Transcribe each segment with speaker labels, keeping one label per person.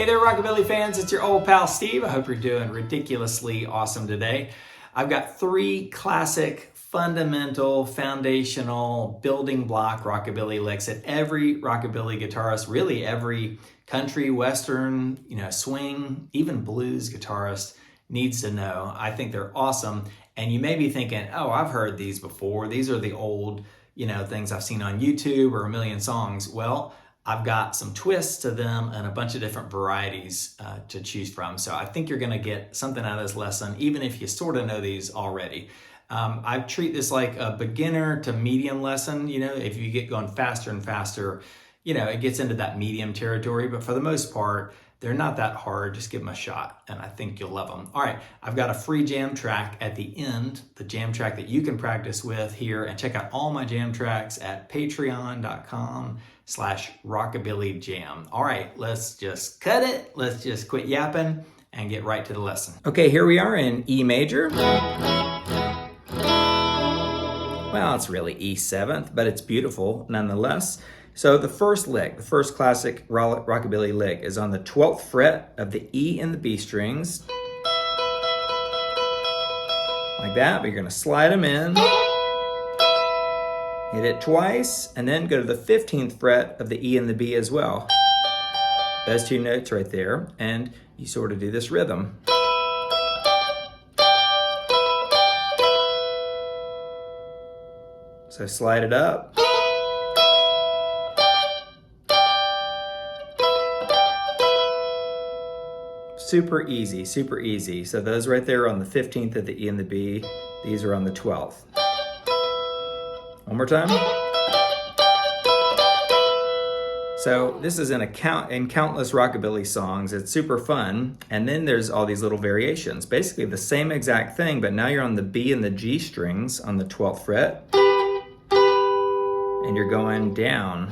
Speaker 1: Hey there, Rockabilly fans. It's your old pal Steve. I hope you're doing ridiculously awesome today. I've got three classic, fundamental, foundational, building block rockabilly licks that every rockabilly guitarist, really every country, western, swing, even blues guitarist needs to know. I think they're awesome. And you may be thinking, oh, I've heard these before. These are the old, things I've seen on YouTube or a million songs. Well, I've got some twists to them and a bunch of different varieties to choose from. So I think you're gonna get something out of this lesson, even if you sort of know these already. I treat this like a beginner to medium lesson. If you get going faster and faster, it gets into that medium territory, but for the most part, they're not that hard. Just give them a shot, and I think you'll love them. All right, I've got a free jam track at the end, the jam track that you can practice with here, and check out all my jam tracks at patreon.com/rockabillyjam. All right, let's just cut it. Let's just quit yapping and get right to the lesson. Okay, here we are in E major. Well, it's really E7th, but it's beautiful nonetheless. So the first lick, the first classic rockabilly lick is on the 12th fret of the E and the B strings. Like that, but you're gonna slide them in, hit it twice, and then go to the 15th fret of the E and the B as well. Those two notes right there, and you sort of do this rhythm. So slide it up. Super easy, super easy. So those right there are on the 15th of the E and the B. These are on the 12th. One more time. So this is in countless rockabilly songs. It's super fun. And then there's all these little variations. Basically the same exact thing, but now you're on the B and the G strings on the 12th fret. And you're going down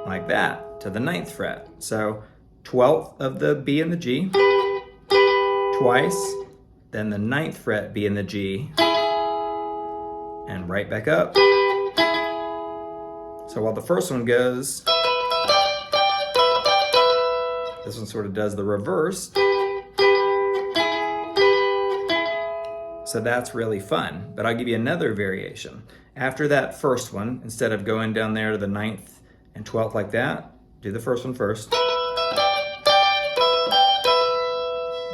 Speaker 1: like that to the 9th fret. So 12th of the B and the G, twice, then the 9th fret B and the G, and right back up. So while the first one goes, this one sort of does the reverse. So that's really fun, but I'll give you another variation. After that first one, instead of going down there to the 9th and 12th like that, do the first one first.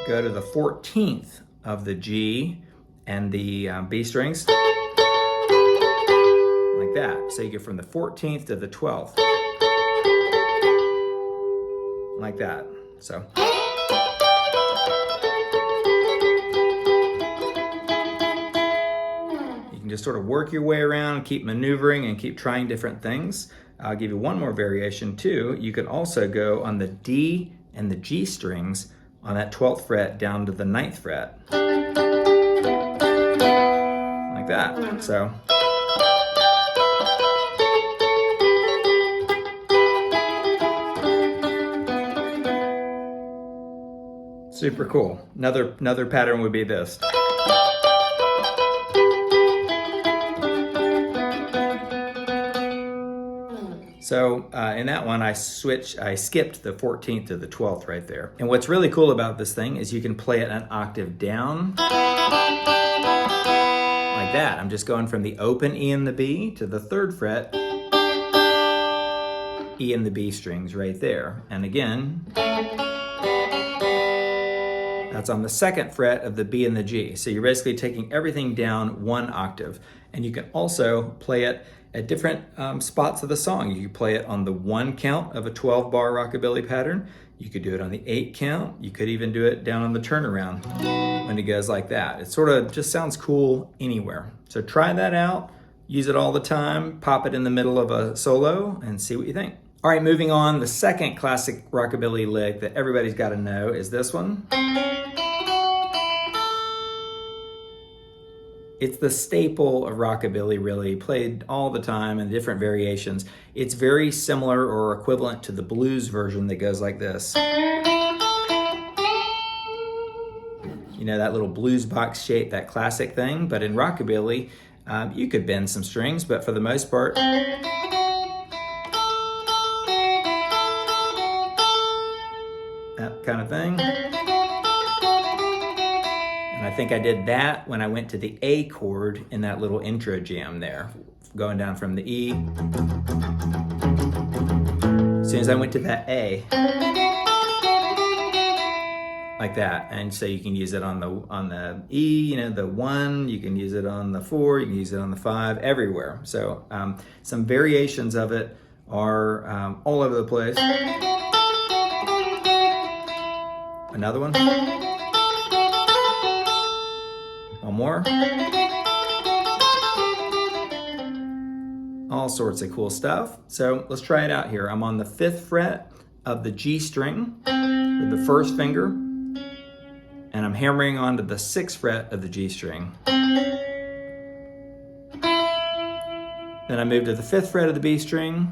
Speaker 1: Go to the 14th of the G and the B strings, like that. So you get from the 14th to the 12th, like that. So. You can just sort of work your way around, keep maneuvering and keep trying different things. I'll give you one more variation too. You can also go on the D and the G strings on that 12th fret down to the 9th fret. Like that. So. Super cool. Another pattern would be this. So in that one, I skipped the 14th to the 12th right there. And what's really cool about this thing is you can play it an octave down, like that. I'm just going from the open E and the B to the 3rd fret, E and the B strings right there. And again, that's on the 2nd fret of the B and the G. So you're basically taking everything down one octave. And you can also play it at different spots of the song. You could play it on the 1 count of a 12-bar rockabilly pattern. You could do it on the 8 count. You could even do it down on the turnaround when it goes like that. It sort of just sounds cool anywhere. So try that out, use it all the time, pop it in the middle of a solo and see what you think. All right, moving on, the second classic rockabilly lick that everybody's gotta know is this one. It's the staple of rockabilly, really, played all the time in different variations. It's very similar or equivalent to the blues version that goes like this. That little blues box shape, that classic thing. But in rockabilly, you could bend some strings, but for the most part, kind of thing. And I think I did that when I went to the A chord in that little intro jam there, going down from the E. As soon as I went to that A, like that, and so you can use it on the E, you know, the 1, you can use it on the 4, you can use it on the 5, everywhere. So some variations of it are all over the place. Another one. One more. All sorts of cool stuff. So let's try it out here. I'm on the 5th fret of the G string with the first finger, and I'm hammering onto the 6th fret of the G string. Then I move to the 5th fret of the B string,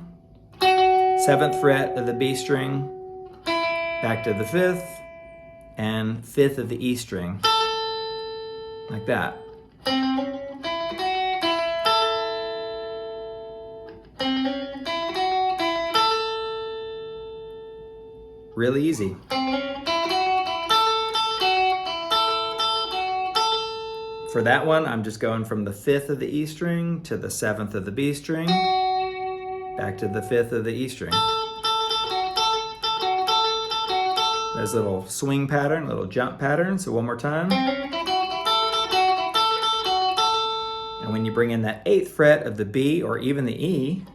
Speaker 1: 7th fret of the B string, back to the 5th, and 5th of the E string, like that. Really easy. For that one, I'm just going from the 5th of the E string to the 7th of the B string, back to the 5th of the E string. There's a little swing pattern, a little jump pattern. So one more time. And when you bring in that 8th fret of the B or even the E,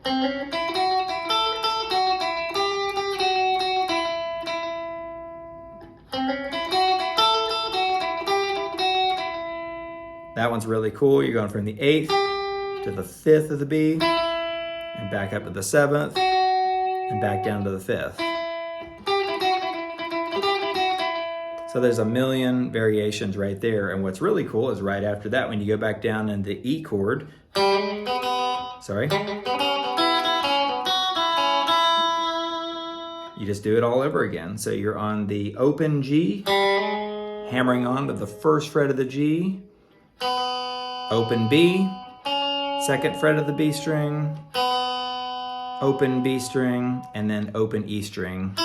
Speaker 1: that one's really cool. You're going from the 8th to the 5th of the B, and back up to the 7th, and back down to the 5th. So there's a million variations right there. And what's really cool is right after that, when you go back down in the E chord, you just do it all over again. So you're on the open G, hammering on to the 1st fret of the G, open B, 2nd fret of the B string, open B string, and then open E string.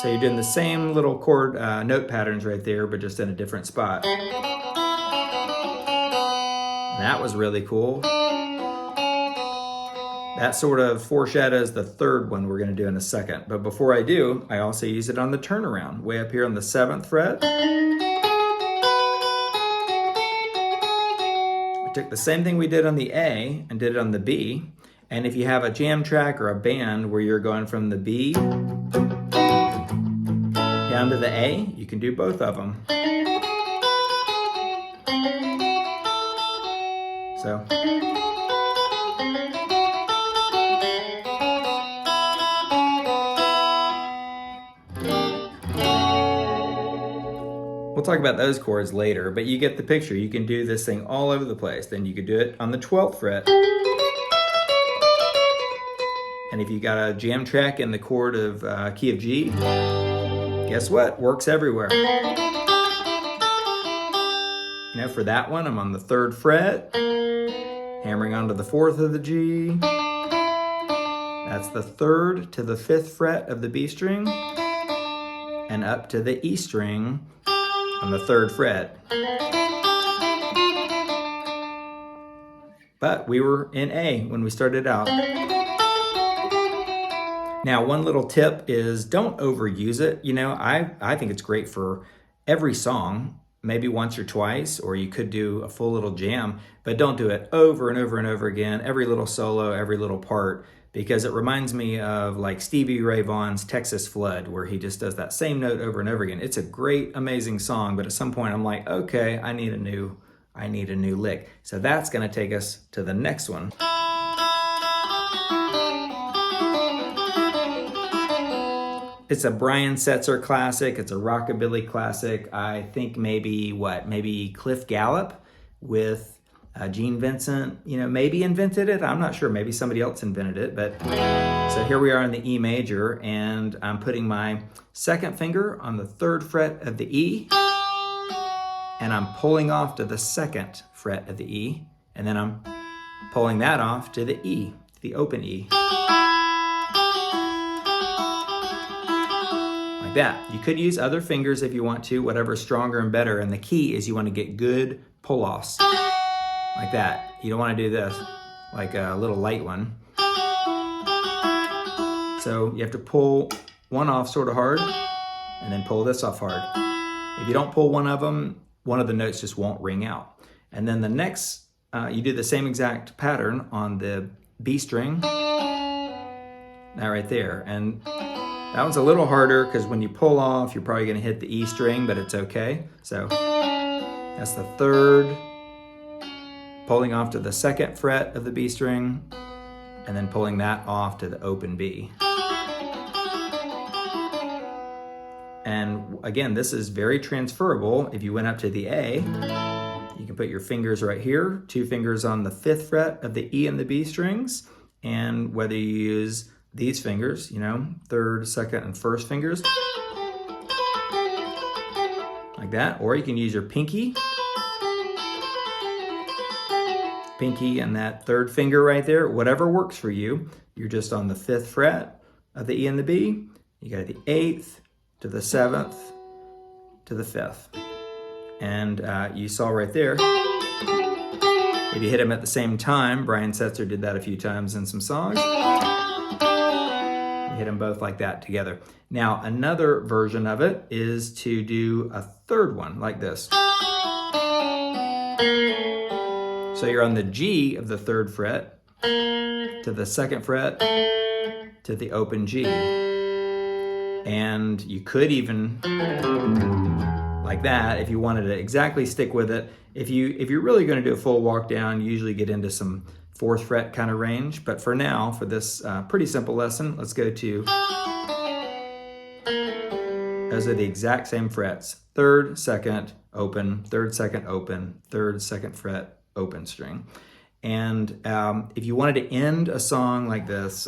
Speaker 1: So you're doing the same little chord note patterns right there, but just in a different spot. That was really cool. That sort of foreshadows the 3rd one we're going to do in a second. But before I do, I also use it on the turnaround, way up here on the 7th fret. I took the same thing we did on the A and did it on the B. And if you have a jam track or a band where you're going from the B down to the A, you can do both of them. So. We'll talk about those chords later, but you get the picture. You can do this thing all over the place. Then you could do it on the 12th fret. And if you got a jam track in the chord of key of G, guess what? Works everywhere. You know, for that one, I'm on the 3rd fret, hammering onto the 4th of the G. That's the 3rd to the 5th fret of the B string, and up to the E string on the 3rd fret. But we were in A when we started out. Now, one little tip is don't overuse it. You know, I think it's great for every song, maybe once or twice, or you could do a full little jam, but don't do it over and over and over again, every little solo, every little part, because it reminds me of like Stevie Ray Vaughan's Texas Flood, where he just does that same note over and over again. It's a great, amazing song, but at some point I'm like, okay, I need a new lick. So that's gonna take us to the next one. It's a Brian Setzer classic. It's a rockabilly classic. I think maybe Cliff Gallup with Gene Vincent, you know, maybe invented it. I'm not sure. Maybe somebody else invented it. But so here we are in the E major, and I'm putting my 2nd finger on the 3rd fret of the E, and I'm pulling off to the 2nd fret of the E, and then I'm pulling that off to the E, the open E. that. You could use other fingers if you want to, whatever's stronger and better. And the key is you want to get good pull-offs, like that. You don't want to do this, like a little light one. So you have to pull one off sort of hard, and then pull this off hard. If you don't pull one of them, one of the notes just won't ring out. And then the next, you do the same exact pattern on the B string, that right there. And that one's a little harder because when you pull off, you're probably gonna hit the E string, but it's okay. So that's the third, pulling off to the second fret of the B string, and then pulling that off to the open B. And again, this is very transferable. If you went up to the A, you can put your fingers right here, 2 fingers on the 5th fret of the E and the B strings. And whether you use these fingers, you know, 3rd, 2nd, and 1st fingers, like that, or you can use your pinky and that 3rd finger right there, whatever works for you. You're just on the 5th fret of the E and the B. You got the 8th, to the 7th, to the 5th. And you saw right there, if you hit them at the same time, Brian Setzer did that a few times in some songs. You hit them both like that together. Now, another version of it is to do a 3rd one like this. So you're on the G of the 3rd fret, to the 2nd fret, to the open G. And you could even, like that, if you wanted to exactly stick with it. If you're really going to do a full walk down, you usually get into some 4th fret kind of range. But for now, for this pretty simple lesson, let's go to, those are the exact same frets. 3rd, 2nd, open, 3rd, 2nd, open, 3rd, 2nd fret, open string. And if you wanted to end a song like this,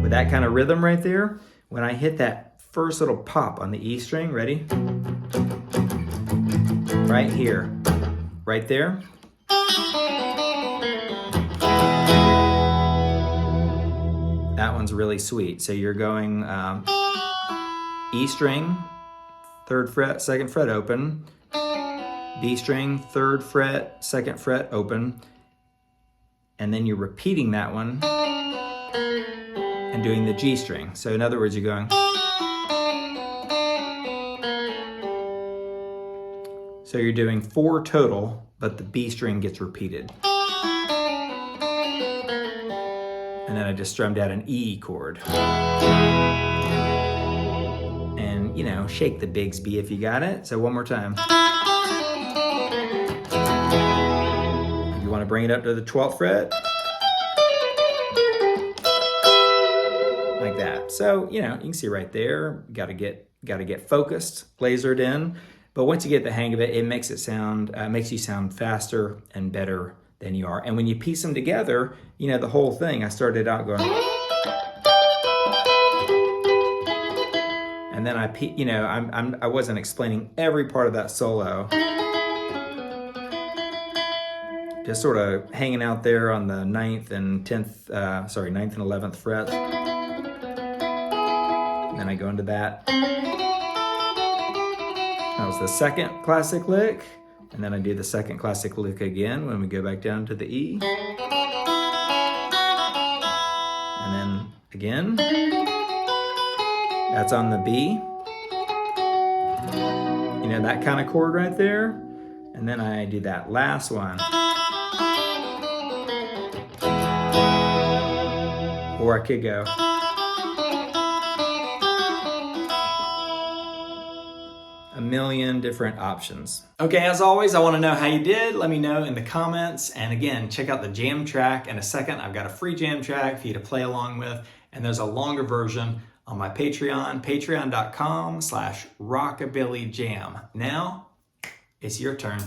Speaker 1: with that kind of rhythm right there, when I hit that first little pop on the E string, ready? Right here, right there. That one's really sweet. So you're going E string, 3rd fret, 2nd fret open, B string, 3rd fret, 2nd fret open, and then you're repeating that one and doing the G string. So in other words, you're going. So you're doing 4 total, but the B string gets repeated. And then I just strummed out an E chord. And, you know, shake the Bigsby if you got it. So one more time. If you want to bring it up to the 12th fret, like that. So, you know, you can see right there, got to get focused, lasered in. But once you get the hang of it, it makes it sound, makes you sound faster and better than you are. And when you piece them together, you know, the whole thing, I started out going, and then I wasn't explaining every part of that solo. Just sort of hanging out there on the 9th and 11th frets. And then I go into that. That was the 2nd classic lick. And then I do the 2nd classic lick again when we go back down to the E. And then again. That's on the B. You know, that kind of chord right there. And then I do that last one. Or I could go. A million different options. Okay, as always, I want to know how you did. Let me know in the comments. And again, check out the jam track. In a second, I've got a free jam track for you to play along with. And there's a longer version on my Patreon, patreon.com/rockabillyjam. Now, it's your turn.